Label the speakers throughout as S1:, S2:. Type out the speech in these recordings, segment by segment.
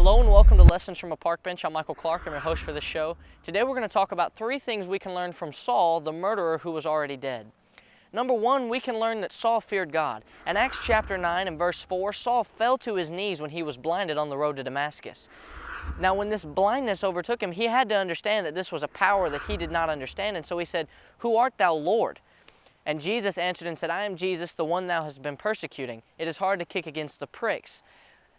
S1: Hello and welcome to Lessons from a Park Bench. I'm Michael Clark. I'm your host for this show. Today we're going to talk about 3 things we can learn from Saul, the murderer who was already dead. Number 1, we can learn that Saul feared God. In Acts chapter 9 and verse 4, Saul fell to his knees when he was blinded on the road to Damascus. Now when this blindness overtook him, he had to understand that this was a power that he did not understand, and so he said, "Who art thou, Lord?" And Jesus answered and said, "I am Jesus, the one thou hast been persecuting. It is hard to kick against the pricks."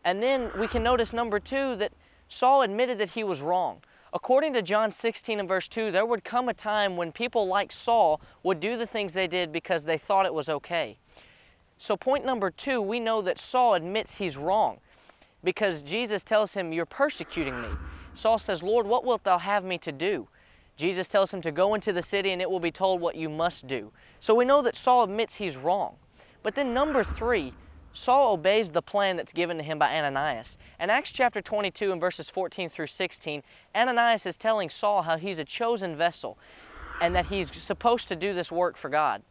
S1: And then we can notice number 2 that Saul admitted that he was wrong. According to John 16 and verse 2, there would come a time when people like Saul would do the things they did because they thought it was okay. So point number 2, we know that Saul admits he's wrong because Jesus tells him, "You're persecuting me." Saul says, "Lord, what wilt thou have me to do?" Jesus tells him to go into the city and it will be told what you must do. So we know that Saul admits he's wrong. But then number 3, Saul obeys the plan that's given to him by Ananias. In Acts chapter 22 and verses 14 through 16, Ananias is telling Saul how he's a chosen vessel and that he's supposed to do this work for God.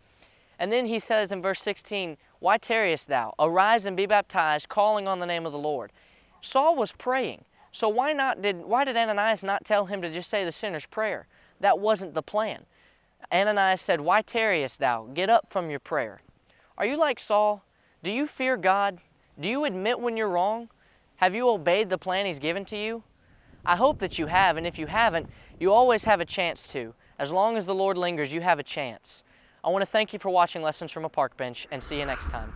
S1: And then he says in verse 16, "Why tarriest thou? Arise and be baptized, calling on the name of the Lord." Saul was praying. So why did Ananias not tell him to just say the sinner's prayer? That wasn't the plan. Ananias said, "Why tarriest thou? Get up from your prayer." Are you like Saul? Do you fear God? Do you admit when you're wrong? Have you obeyed the plan He's given to you? I hope that you have, and if you haven't, you always have a chance to. As long as the Lord lingers, you have a chance. I want to thank you for watching Lessons from a Park Bench, and see you next time.